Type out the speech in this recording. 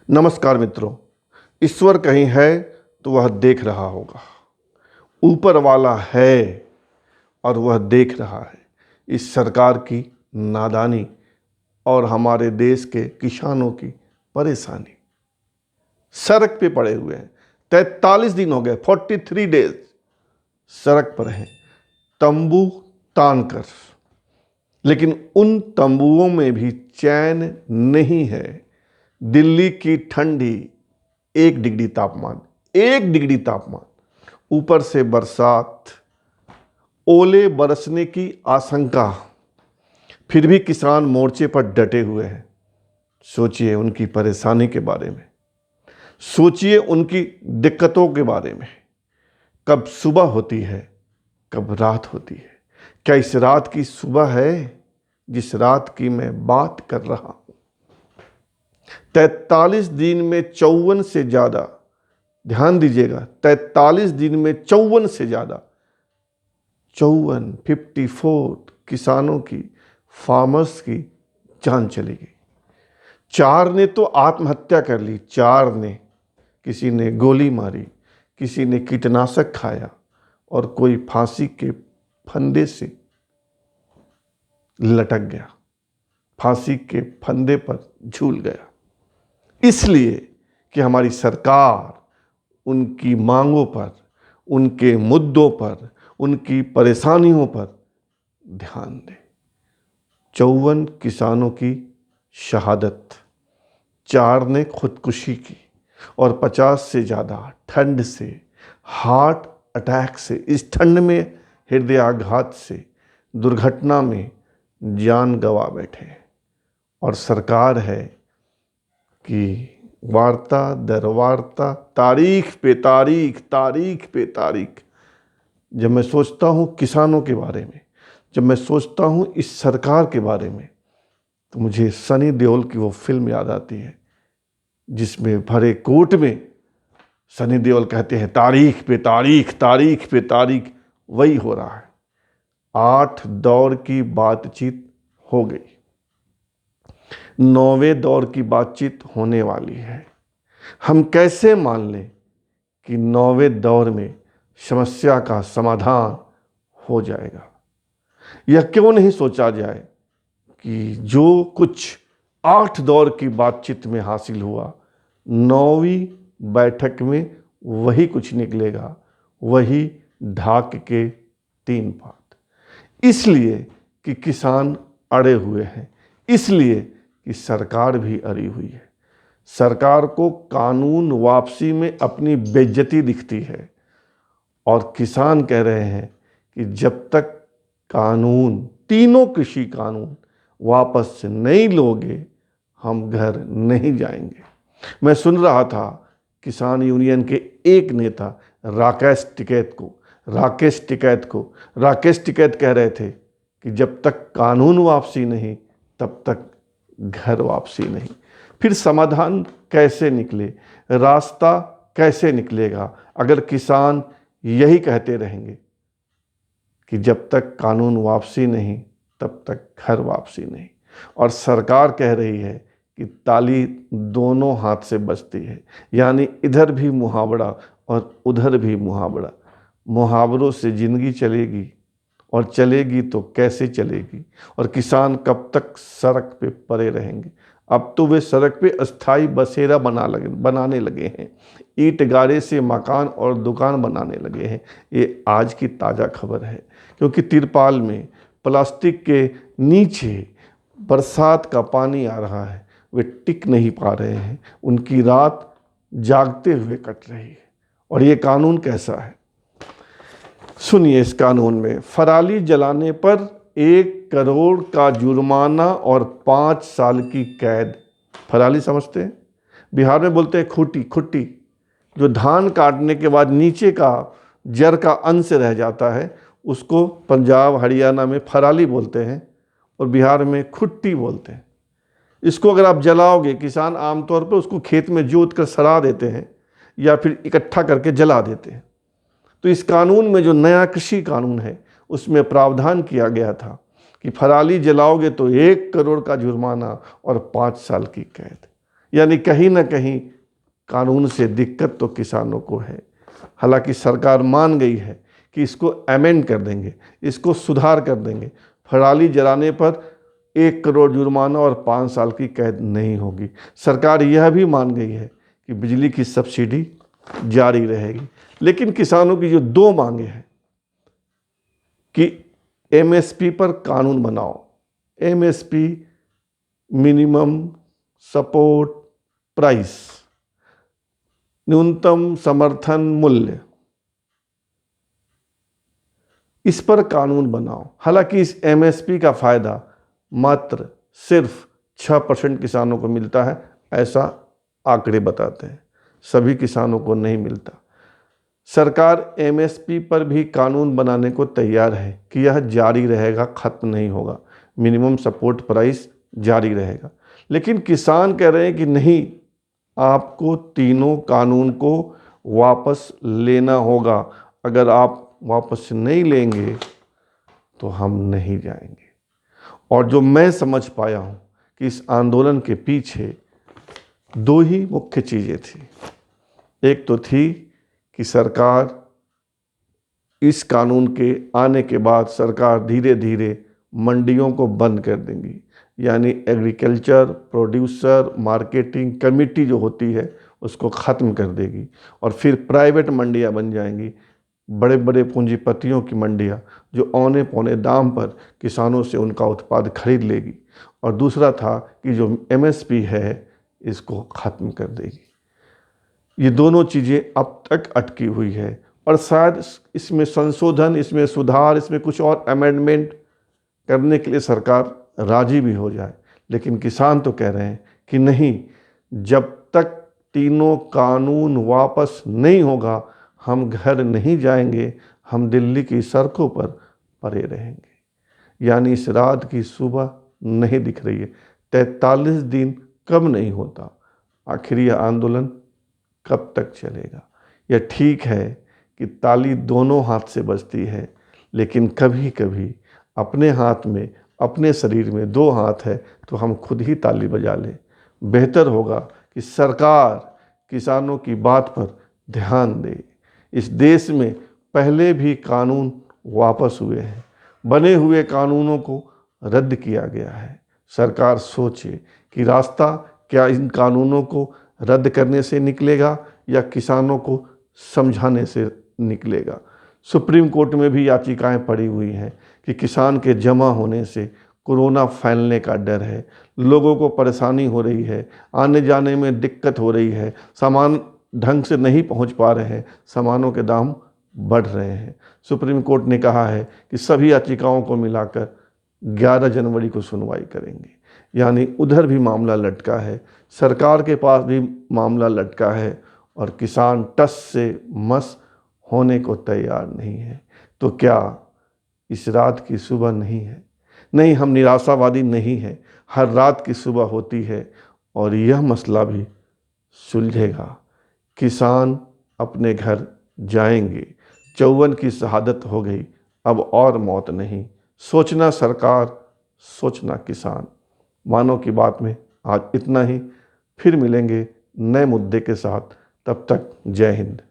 नमस्कार मित्रों। ईश्वर कहीं है तो वह देख रहा होगा। ऊपर वाला है और वह देख रहा है इस सरकार की नादानी और हमारे देश के किसानों की परेशानी। सड़क पे पड़े हुए हैं, 43 दिन हो गए, 43 डेज सड़क पर हैं, तंबू तान कर। लेकिन उन तंबुओं में भी चैन नहीं है। दिल्ली की ठंडी 1 डिग्री तापमान, 1 डिग्री तापमान, ऊपर से बरसात, ओले बरसने की आशंका, फिर भी किसान मोर्चे पर डटे हुए हैं। सोचिए उनकी परेशानी के बारे में, सोचिए उनकी दिक्कतों के बारे में। कब सुबह होती है, कब रात होती है। क्या इस रात की सुबह है जिस रात की मैं बात कर रहा हूं? 43 दिन में 54 से ज़्यादा, ध्यान दीजिएगा, 43 दिन में 54 से ज़्यादा, 54 किसानों की, फार्मर्स की जान चली गई। 4 ने तो आत्महत्या कर ली, 4 ने। किसी ने गोली मारी, किसी ने कीटनाशक खाया और कोई फांसी के फंदे से लटक गया, फांसी के फंदे पर झूल गया। इसलिए कि हमारी सरकार उनकी मांगों पर, उनके मुद्दों पर, उनकी परेशानियों पर ध्यान दे। 54 किसानों की शहादत, 4 ने खुदकुशी की और 50 से ज़्यादा ठंड से, हार्ट अटैक से, इस ठंड में हृदयाघात से, दुर्घटना में जान गंवा बैठे। और सरकार है कि वार्ता दर वार्ता, तारीख पे तारीख, तारीख पे तारीख। जब मैं सोचता हूँ किसानों के बारे में, जब मैं सोचता हूँ इस सरकार के बारे में, तो मुझे सनी देओल की वो फिल्म याद आती है जिसमें भरे कोर्ट में सनी देओल कहते हैं तारीख पे तारीख, तारीख पे तारीख। वही हो रहा है। 8 दौर की बातचीत हो गई, 9वें दौर की बातचीत होने वाली है। हम कैसे मान लें कि 9वें दौर में समस्या का समाधान हो जाएगा? यह क्यों नहीं सोचा जाए कि जो कुछ 8 दौर की बातचीत में हासिल हुआ, 9वीं बैठक में वही कुछ निकलेगा, वही ढाक के 3 पात। इसलिए कि किसान अड़े हुए हैं, इसलिए कि सरकार भी अड़ी हुई है। सरकार को कानून वापसी में अपनी बेइज्जती दिखती है और किसान कह रहे हैं कि जब तक कानून, तीनों कृषि कानून वापस नहीं लोगे, हम घर नहीं जाएंगे। मैं सुन रहा था किसान यूनियन के एक नेता राकेश टिकैत कह रहे थे कि जब तक कानून वापसी नहीं, तब तक घर वापसी नहीं। फिर समाधान कैसे निकले, रास्ता कैसे निकलेगा अगर किसान यही कहते रहेंगे कि जब तक कानून वापसी नहीं, तब तक घर वापसी नहीं। और सरकार कह रही है कि ताली दोनों हाथ से बजती है, यानी इधर भी मुहावरा और उधर भी मुहावरा। मुहावरों से ज़िंदगी चलेगी और चलेगी तो कैसे चलेगी? और किसान कब तक सड़क पे पड़े रहेंगे? अब तो वे सड़क पे अस्थाई बसेरा बनाने लगे हैं, ईंट गारे से मकान और दुकान बनाने लगे हैं। ये आज की ताज़ा खबर है, क्योंकि तिरपाल में, प्लास्टिक के नीचे बरसात का पानी आ रहा है, वे टिक नहीं पा रहे हैं, उनकी रात जागते हुए कट रही है। और ये कानून कैसा है सुनिए। इस कानून में पराली जलाने पर 1 करोड़ का जुर्माना और 5 साल की कैद। पराली समझते हैं? बिहार में बोलते हैं खुट्टी, जो धान काटने के बाद नीचे का जड़ का अंश रह जाता है, उसको पंजाब हरियाणा में पराली बोलते हैं और बिहार में खुट्टी बोलते हैं। इसको अगर आप जलाओगे, किसान आमतौर पर उसको खेत में जोत कर सड़ा देते हैं या फिर इकट्ठा करके जला देते हैं। तो इस कानून में जो नया कृषि कानून है, उसमें प्रावधान किया गया था कि पराली जलाओगे तो 1 करोड़ का जुर्माना और 5 साल की कैद। यानी कहीं ना कहीं कानून से दिक्कत तो किसानों को है। हालांकि सरकार मान गई है कि इसको अमेंड कर देंगे, इसको सुधार कर देंगे। पराली जलाने पर 1 करोड़ जुर्माना और 5 साल की कैद नहीं होगी। सरकार यह भी मान गई है कि बिजली की सब्सिडी जारी रहेगी। लेकिन किसानों की जो 2 मांगे हैं कि एमएसपी पर कानून बनाओ, एमएसपी मिनिमम सपोर्ट प्राइस, न्यूनतम समर्थन मूल्य, इस पर कानून बनाओ। हालांकि इस एमएसपी का फायदा मात्र सिर्फ 6% किसानों को मिलता है, ऐसा आंकड़े बताते हैं। सभी किसानों को नहीं मिलता। सरकार एमएसपी पर भी कानून बनाने को तैयार है कि यह जारी रहेगा, खत्म नहीं होगा। मिनिमम सपोर्ट प्राइस जारी रहेगा। लेकिन किसान कह रहे हैं कि नहीं, आपको तीनों कानून को वापस लेना होगा। अगर आप वापस नहीं लेंगे तो हम नहीं जाएंगे। और जो मैं समझ पाया हूँ कि इस आंदोलन के पीछे 2 ही मुख्य चीज़ें थी। एक तो थी कि सरकार, इस कानून के आने के बाद सरकार धीरे धीरे मंडियों को बंद कर देंगी, यानी एग्रीकल्चर प्रोड्यूसर मार्केटिंग कमेटी जो होती है उसको ख़त्म कर देगी और फिर प्राइवेट मंडियां बन जाएंगी, बड़े बड़े पूंजीपतियों की मंडियां जो औने पौने दाम पर किसानों से उनका उत्पाद खरीद लेगी। और दूसरा था कि जो एमएसपी है इसको ख़त्म कर देगी। ये दोनों चीज़ें अब तक अटकी हुई है और शायद इसमें संशोधन, इसमें सुधार, इसमें कुछ और अमेंडमेंट करने के लिए सरकार राजी भी हो जाए। लेकिन किसान तो कह रहे हैं कि नहीं, जब तक तीनों कानून वापस नहीं होगा हम घर नहीं जाएंगे, हम दिल्ली की सड़कों पर पड़े रहेंगे। यानी इस रात की सुबह नहीं दिख रही है। 43 दिन कब नहीं होता, आखिर यह आंदोलन कब तक चलेगा? यह ठीक है कि ताली दोनों हाथ से बजती है, लेकिन कभी कभी अपने हाथ में, अपने शरीर में 2 हाथ है तो हम खुद ही ताली बजा लें। बेहतर होगा कि सरकार किसानों की बात पर ध्यान दे। इस देश में पहले भी कानून वापस हुए हैं, बने हुए कानूनों को रद्द किया गया है। सरकार सोचे कि रास्ता क्या इन कानूनों को रद्द करने से निकलेगा या किसानों को समझाने से निकलेगा। सुप्रीम कोर्ट में भी याचिकाएं पड़ी हुई हैं कि किसान के जमा होने से कोरोना फैलने का डर है, लोगों को परेशानी हो रही है, आने जाने में दिक्कत हो रही है, सामान ढंग से नहीं पहुंच पा रहे हैं, सामानों के दाम बढ़ रहे हैं। सुप्रीम कोर्ट ने कहा है कि सभी याचिकाओं को मिलाकर 11 जनवरी को सुनवाई करेंगे। यानी उधर भी मामला लटका है, सरकार के पास भी मामला लटका है और किसान टस से मस होने को तैयार नहीं है। तो क्या इस रात की सुबह नहीं है? नहीं, हम निराशावादी नहीं हैं। हर रात की सुबह होती है और यह मसला भी सुलझेगा। किसान अपने घर जाएंगे। 54 की शहादत हो गई, अब और मौत नहीं। सोचना सरकार, सोचना किसान। मानव की बात में आज इतना ही। फिर मिलेंगे नए मुद्दे के साथ। तब तक जय हिंद।